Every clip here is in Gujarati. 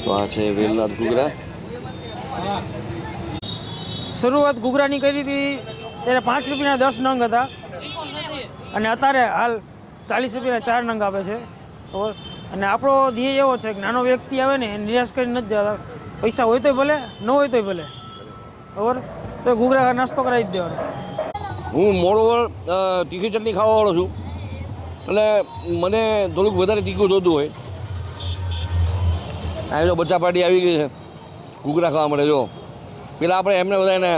તો આ છે વેલનાથ ઘૂઘરા. શરૂઆત ઘૂઘરાની કરી હતી ત્યારે 5 રૂપિયાના 10 નંગ હતા અને અત્યારે હાલ 40 રૂપિયાના 4 નંગ આપે છે. અને આપણો ધ્યેય એવો છે કે નાનો વ્યક્તિ આવે ને નિરાશ કરીને નથી જતા. પૈસા હોય તોય ભલે, ન હોય તોય ભલે, બરાબર, તો ઘૂઘરા નાસ્તો કરાવી જ દેવાનો. હું મોડોવર તીખી ચટણી ખાવાવાળો છું એટલે મને થોડુંક વધારે તીખું જોતું હોય. આ જો બચ્ચા પાર્ટી આવી ગઈ છે ઘૂઘરા ખાવા માટે. જો પેલા આપણે એમને બધાને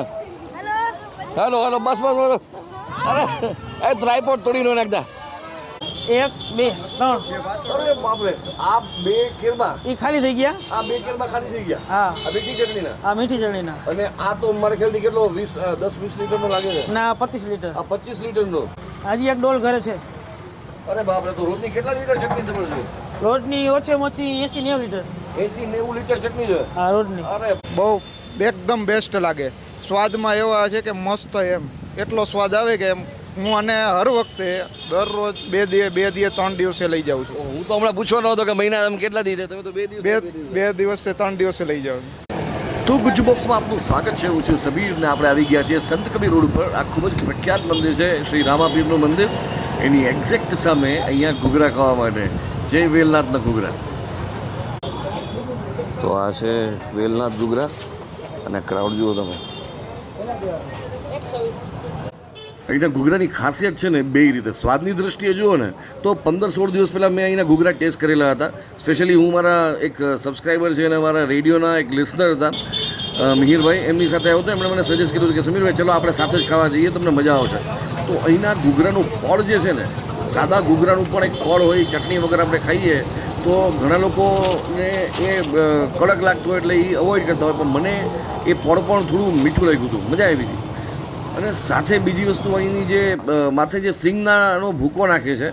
હેલો હેલો બસ બસ બસ. અરે એ ટ્રાયપોડ તોડી નો નાખતા. 1 2 3. અરે બાપરે, આ 2 કેરબા એ ખાલી થઈ ગયા. આ 2 કેરબા ખાલી થઈ ગયા. હા, આ મીઠી ચટણીના. આ મીઠી ચટણીના. અને આ તો મારે ખ્યાલથી કેટલો 10-20 લીટરનો લાગે છે. ના, 25 લીટર. આ 25 લીટરનો. હજી એક ડોલ ઘરે છે. અરે બાપરે, તો રોજની કેટલા લીટર ચટણી તમારે છે? રોજની ઓછામાં ઓછી 80-90 લીટર. 80-90 લીટર ચટણી છે. હા, રોજની. અરે બહુ એકદમ બેસ્ટ લાગે. સ્વાદમાં એવા છે કે મસ્ત, એમ એટલો સ્વાદ આવે કે એમ હું આને હર વખતે દરરોજ 2 દિવસ 3 દિવસે લઈ જાઉં છું. હું તો હમણાં પૂછવાનો હતો કે મહિના તમે કેટલા દિવસે, તમે તો 2 દિવસ. 2 દિવસે 3 દિવસે લઈ જાઉં. તો ગુજ્જુ બોક્સમાં આપનું સ્વાગત છે. હું છું સબીર ને આપણે આવી ગયા છીએ સંત કબીર રોડ ઉપર. આ ખૂબ જ પ્રખ્યાત મંદિર છે, શ્રી રામાપીરનું મંદિર. એની એક્ઝેક્ટ સામે અહીંયા ઘૂઘરા ખાવા માટે જય વેલનાથના ઘૂઘરા. તો આ છે વેલનાથ ઘૂઘરા અને ક્રાઉડ જુઓ તમે. અહીંના ઘૂઘરાની ખાસિયત છે ને બે રીતે. સ્વાદની દ્રષ્ટિએ જુઓ ને તો 15-16 દિવસ પહેલાં મેં અહીંના ઘૂઘરા ટેસ્ટ કરેલા હતા. સ્પેશિયલી હું મારા એક સબસ્ક્રાઈબર છે અને મારા રેડિયોના એક લિસનર હતા મિહિરભાઈ, એમની સાથે આવ્યો હતો. એમણે મને સજેસ્ટ કર્યું કે સમીરભાઈ ચલો આપણે સાથે જ ખાવા જઈએ, તમને મજા આવશે. તો અહીંના ઘૂઘરાનું ફળ જે છે ને, સાદા ઘૂઘરાનું પણ એક ફળ હોય, ચટણી વગર આપણે ખાઈએ તો ઘણા લોકોને એ કડક લાગતું હોય એટલે એ અવોઇડ કરતા હોય, પણ મને એ ફળ પણ થોડું મીઠું લાગ્યું હતું, મજા આવી હતી. અને સાથે બીજી વસ્તુ અહીંની જે માથે જે સિંગનાનો ભૂકો નાખે છે,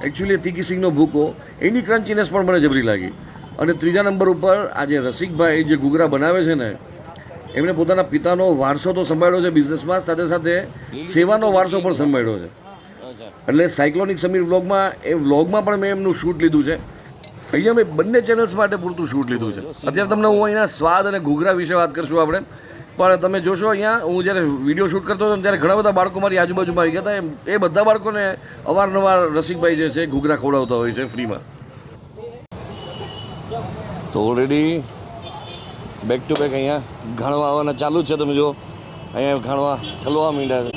એકચ્યુઅલી તીખી સિંગનો ભૂકો, એની ક્રન્ચીનેસ પણ મને જબરી લાગી. અને ત્રીજા નંબર ઉપર આજે રસિકભાઈ જે ઘૂઘરા બનાવે છે ને, એમણે પોતાના પિતાનો વારસો તો સંભાળ્યો છે બિઝનેસમાં, સાથે સાથે સેવાનો વારસો પણ સંભાળ્યો છે. એટલે સાયક્લોનિક સમીર વ્લોગમાં, એ વ્લોગમાં પણ મેં એમનું શૂટ લીધું છે. અહીંયા મેં બંને ચેનલ્સ માટે પૂરતું શૂટ લીધું છે. અત્યારે તમને હું અહીંના સ્વાદ અને ઘૂઘરા વિશે વાત કરશું આપણે. પણ તમે જોશો અહીંયા હું જ્યારે વિડીયો શૂટ કરતો હતો ત્યારે ઘણા બધા બાળકો મારી આજુબાજુમાં આવી ગયા હતા. એ બધા બાળકોને અવારનવાર રસિકભાઈ જે છે ઘૂઘરા ખવડાવતા હોય છે ફ્રીમાં. તો ઓલરેડી બેક ટુ બેક અહીંયા ઘાણવા આવવાના ચાલુ જ છે. તમે જો અહીંયા ઘાણવા ઠલવા માંડ્યા છે.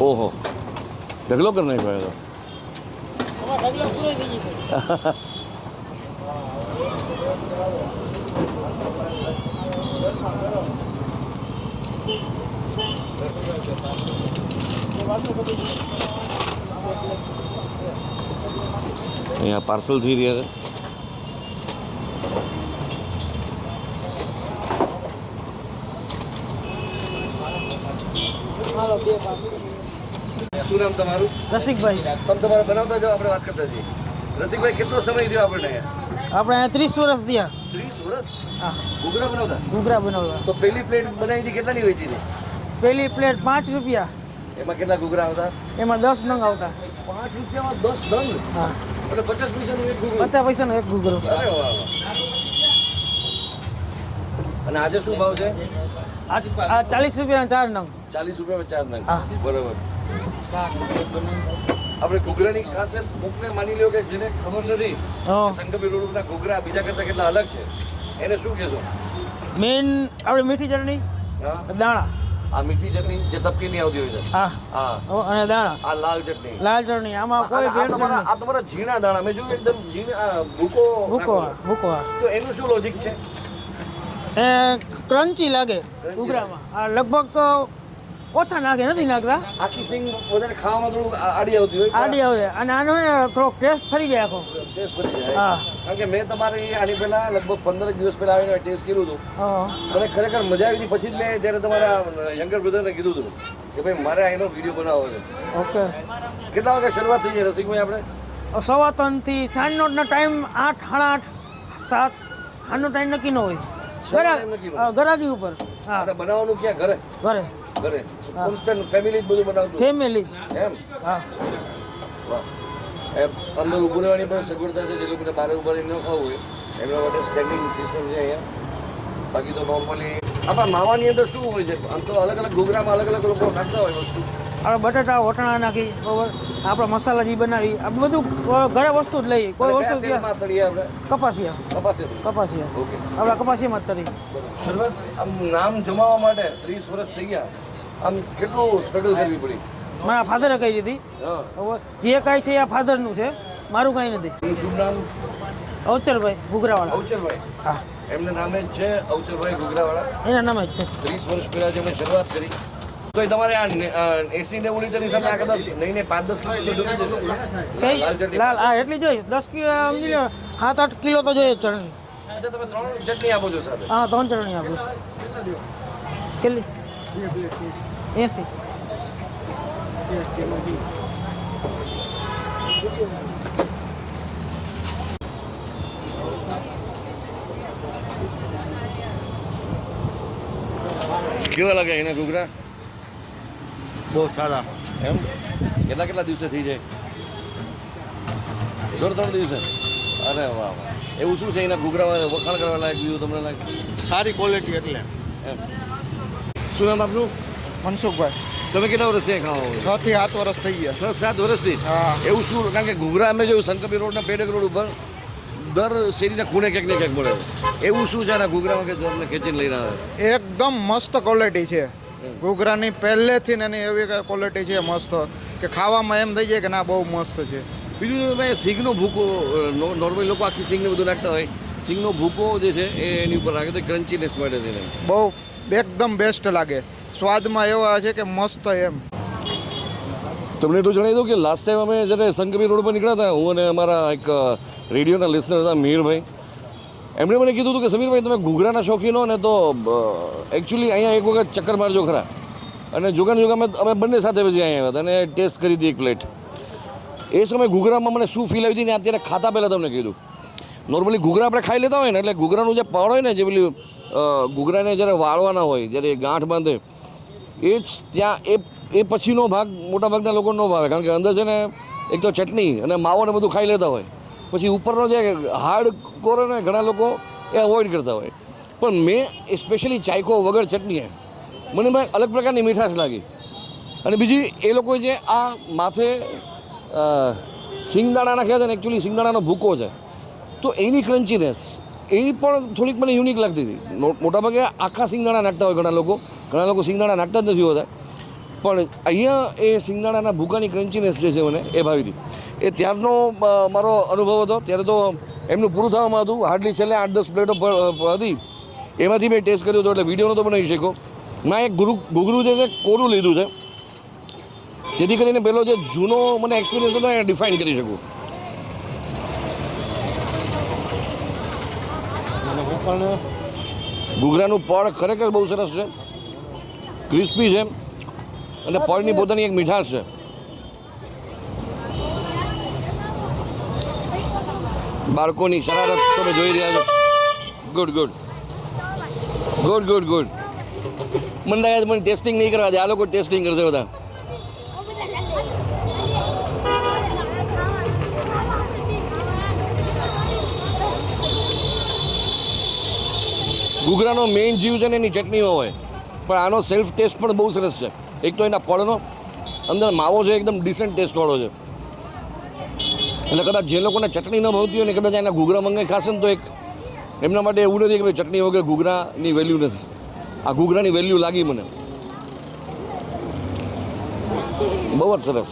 ઓહો, ઢગલો કરી નાખ્યો તો. અહીંયા પાર્સલ થઈ રહ્યા છે. શું નામ તમારું? રસિકભાઈ. તમે તમારે બનાવતા જાઓ, આપણે વાત કરતા જઈએ. રસિકભાઈ કેટલો સમય થયો આપણે? આપણે 30 વર્ષ થયા. 30 વર્ષ? હા, ઘૂઘરા બનાવતા? ઘૂઘરા બનાવતા. તો પહેલી પ્લેટ બનાવી હતી કેટલાની વેચી હતી? પહેલી પ્લેટ 5 રૂપિયા. એમાં કેટલા ઘૂઘરા આવતા? એમાં 10 નંગ આવતા. 5 રૂપિયામાં 10 નંગ? હા, એટલે 50 પૈસાનું એક ઘૂઘરું? 50 પૈસાનો એક ઘૂઘરો. અરે વાહ વાહ. અને આજે શું ભાવ છે? આ 40 રૂપિયાના 4 નંગ. 40 રૂપિયામાં 4 નંગ. હા. બરાબર. આપણે ઘૂઘરાની ખાસિયત કોકને માની લ્યો કે જેને ખબર નથી હા, સંકબી રોડના ઘૂઘરા બીજા કરતા કેટલા અલગ છે, એને શું કહેશો? મેન આપણે મીઠી ચટણી, હા, દાણા. આ મીઠી ચટણી જે તપકીની આવતી હોય છે. હા, હા. અને દાણા. આ લાલ ચટણી. લાલ ચટણી. આમાં કોઈ ભેળસેળ નહીં. આ તમારા ઝીણા દાણા મેં જોયું, એકદમ ઝીણા ભૂકો. ભૂકો. તો એનું શું લોજિક છે? એ ક્રન્ચી લાગે ઘૂઘરામાં. આ લગભગ ઓછા નાખે, નથી નાખતા. આખી સિંગ વધારે ખાવામાં થોડું આડી આવતી હોય. આડી આવે અને આનો થોડોક ટેસ્ટ ફરી જાય આખો. ટેસ્ટ બની જાય. હા, કારણ કે મેં તમારે આની પહેલા લગભગ 15 દિવસ પહેલા આવીને ટેસ્ટ કર્યું હતું. હા. મને ખરેખર મજા આવી હતી. પછી જ મેં જ્યારે તમારા યંગર બ્રધરને કીધું હતું કે ભાઈ મારે આનો વિડીયો બનાવવો છે. ઓકે. કેટલા વાગે શરૂઆત થઈ જાય રસિકભાઈ આપણે? 3:15 થી સાંજનો ટાઈમ 8, 8:30, 7 આનો ટાઈમ નક્કી ન હોય. ગરાગી ઉપર. હા, બનાવવાનું ક્યાં? ઘરે? ઘરે. ઘરે કોન્સ્ટન્ટ ફેમિલી જ બધું બનાવતું ફેમિલી એમ હા વાહ એમ અંદર ઊભું રહેવાની પણ સગવડતા છે જે લોકોને બહાર ઊભા રહીને ન ખાવું હોય એમના માટે સ્ટેન્ડિંગ સિસ્ટમ છે અહીંયા બાકી તો નોર્મલી આપણા માવાની અંદર શું હોય છે આમ તો અલગ અલગ ઘૂઘરામાં અલગ અલગ લોકો નાખતા હોય વસ્તુ આપણે બટાટા વટાણા નાખી બરોબર આપણે મસાલા જે બનાવી આ બધું ઘરે વસ્તુ જ લઈએ કોઈ વસ્તુ ત્યાં તેલમાં તળીએ આપણે કપાસિયા કપાસે કપાસિયા ઓકે આપણે કપાસિયામાં જ તરી શરૂઆત આમ નામ જમાવવા માટે 30 વર્ષ થઈ ગયા આમ કેટલું સ્ટ્રગલ કરવી પડી મારા ફાધરે કહી દીધી હા બરોબર જે કાંઈ છે એ ફાધરનું છે મારું કાંઈ નથી એનું શુભ નામ અવચરભાઈ ઘૂઘરાવાળા અવચરભાઈ હા એમના નામે જ છે અવચરભાઈ ઘૂઘરાવાળા એના નામે જ છે 30 વર્ષ પહેલા જેમણે શરૂઆત કરી તો એ તમારે આ 80-90 લીટરની સામે આ કદાચ નહીં 5-10 કિલો ડૂબી જશે કઈ લાલ ચટણી લાલ હા એટલી જોઈશ 10 કિલો સમજી લો 7-8 કિલો તો જોઈએ ચટણી અચ્છા તમે 3 ચટણી આપો છો સાથે હા 3 ચટણી આપીશ કેટલી 80 કેવા લાગે એના ઘૂઘરા બહુ સારા એમ કેટલા દિવસે થઈ જાય 2-3 દિવસે અરે વાહ વાહ એવું શું છે એના ઘૂઘરામાં વખાણ કરવા લાયક બીજું તમને લાગે સારી ક્વોલિટી એટલે એમ શું નામ આપનું મનસુખભાઈ તમે કેટલા વર્ષથી ખાવા હોય 6 થી 7 વર્ષ થઈ ગયા 6-7 વર્ષથી હા એવું શું કારણ કે ઘૂઘરા અમે જોયું શંકરપી રોડના પેડક રોડ ઉપર દર શેરીના ખૂણે ક્યાંક ને ક્યાંક મળે એવું શું છે આના ઘૂઘરામાં કે જો અમને ખેંચીને લઈને આવે એકદમ મસ્ત ક્વોલિટી છે ઘૂઘરાની પહેલેથી ને એની એવી ક્વોલિટી છે મસ્ત કે ખાવામાં એમ થઈ જાય કે ના બહુ મસ્ત છે બીજું મેં સિંગનો ભૂકો નોર્મલી લોકો આખી સિંગને બધું નાખતા હોય સિંગનો ભૂકો જે છે એ એની ઉપર રાખે તો ક્રન્ચીનેસ મળે છે એને બહુ એકદમ બેસ્ટ લાગે સ્વાદમાં એવા છે કે મસ્ત એમ તમને એટલું જણાવી દઉં કે લાસ્ટ ટાઈમ અમે જ્યારે શંકરપી રોડ પર નીકળ્યા હતા હું અને અમારા એક રેડિયોના લિસનર હતા મિહિરભાઈ એમણે મને કીધું હતું કે સમીરભાઈ તમે ઘૂઘરાના શોખીન હો ને તો એકચ્યુઅલી અહીંયા એક વખત ચક્કર મારજો ખરા અને જોગાન અમે બંને સાથે પછી અહીંયા આવ્યા હતા અને ટેસ્ટ કરી હતી એક પ્લેટ એ સમયે ઘૂઘરામાં મને શું ફીલ આવી હતી ને અત્યારે ખાતા પહેલાં તમને કીધું નોર્મલી ઘૂઘરા આપણે ખાઈ લેતા હોય ને એટલે ઘૂઘરાનું જે પડ હોય ને જે પેલી ઘૂઘરાને જ્યારે વાળવાના હોય જ્યારે ગાંઠ બાંધે એ જ ત્યાં એ પછીનો ભાગ મોટાભાગના લોકો ન ભાવે કારણ કે અંદર છે ને એક તો ચટણી અને માવો ને બધું ખાઈ લેતા હોય પછી ઉપરનો જે હાર્ડ કોર ને ઘણા લોકો એ અવોઇડ કરતા હોય પણ મેં સ્પેશિયલી ચાયકો વગર ચટણી મને ભાઈ અલગ પ્રકારની મીઠાશ લાગી અને બીજી એ લોકોએ જે આ માથે સિંગદાણા નાખ્યા છે ને એકચ્યુઅલી સિંગદાણાનો ભૂકો છે તો એની ક્રન્ચીનેસ એની પણ થોડીક મને યુનિક લાગતી હતી મોટાભાગે આખા સિંગદાણા નાખતા હોય ઘણા લોકો સિંગદાણા નાખતા જ નથી હોતા પણ અહીંયા એ સિંગદાણાના ભૂકાની ક્રન્ચીનેસ જે છે મને એ ભાવી હતી એ ત્યારનો મારો અનુભવ હતો ત્યારે તો એમનું પૂરું થવામાં હતું હાર્ડલી છેલ્લે 8-10 પ્લેટો હતી એમાંથી મેં ટેસ્ટ કર્યો હતો એટલે વિડીયો તો બનાવી શક્યો મેં એક ઘૂઘરું જે છે કોરું લીધું છે જેથી કરીને પેલો જે જૂનો મને એક્સપિરિયન્સ હતો એ ડિફાઇન કરી શકું ઘૂઘરાનું પડ ખરેખર બહુ સરસ છે ક્રિસ્પી છે અને પળની પોતાની એક મીઠાશ છે બાળકોની શરારત તમે જોઈ રહ્યા છો ગુડ મને લાગે મને ટેસ્ટિંગ નહીં કરવા દે આ લોકો ટેસ્ટિંગ કરશે બધા ઘૂઘરાનો મેઇન જીવ છે ને એની ચટણીમાં હોય પણ આનો સેલ્ફ ટેસ્ટ પણ બહુ સરસ છે એક તો એના પડનો અંદર માવો છે એકદમ ડિસન્ટ ટેસ્ટવાળો છે એટલે કદાચ જે લોકોને ચટણી ન ભાવતી હોય ને કદાચ એના ઘૂઘરા મંગાઈ ખાશે ને તો એક એમના માટે એવું નથી કે ભાઈ ચટણી વગર ઘૂઘરાની વેલ્યુ નથી આ ઘૂઘરાની વેલ્યુ લાગી મને બહુ જ સરસ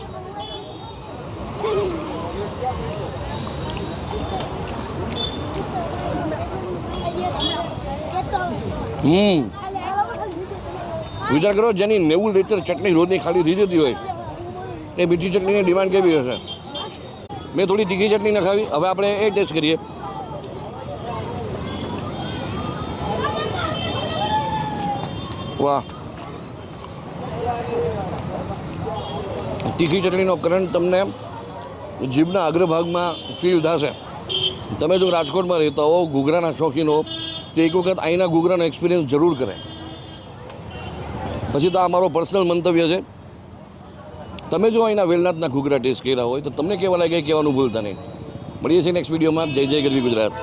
વિચાર કરો જેની 90 લીટર ચટણી રોજની ખાલી થઈ જતી હોય એ મીઠી ચટણીની ડિમાન્ડ કેવી હશે મેં થોડી તીખી ચટણી નખાવી હવે આપણે એ ટેસ્ટ કરીએ વાહ તીખી ચટણીનો કરંટ તમને જીભના અગ્રભાગમાં ફીલ થશે તમે જો રાજકોટમાં રહેતા હો ઘૂઘરાના શોખીન હો તો એક વખત અહીંના ઘૂઘરાનો એક્સપિરિયન્સ જરૂર કરે પછી તો આ મારો પર્સનલ મંતવ્ય છે. તમે જો અહીંના વેલનાથના ઘૂઘરા ટેસ્ટ કર્યા હોય તો તમને કેવા લાગે કહેવાનું ભૂલતા નહીં. મળીએ છીએ નેક્સ્ટ વિડીયોમાં. જય જય ગરવી ગુજરાત.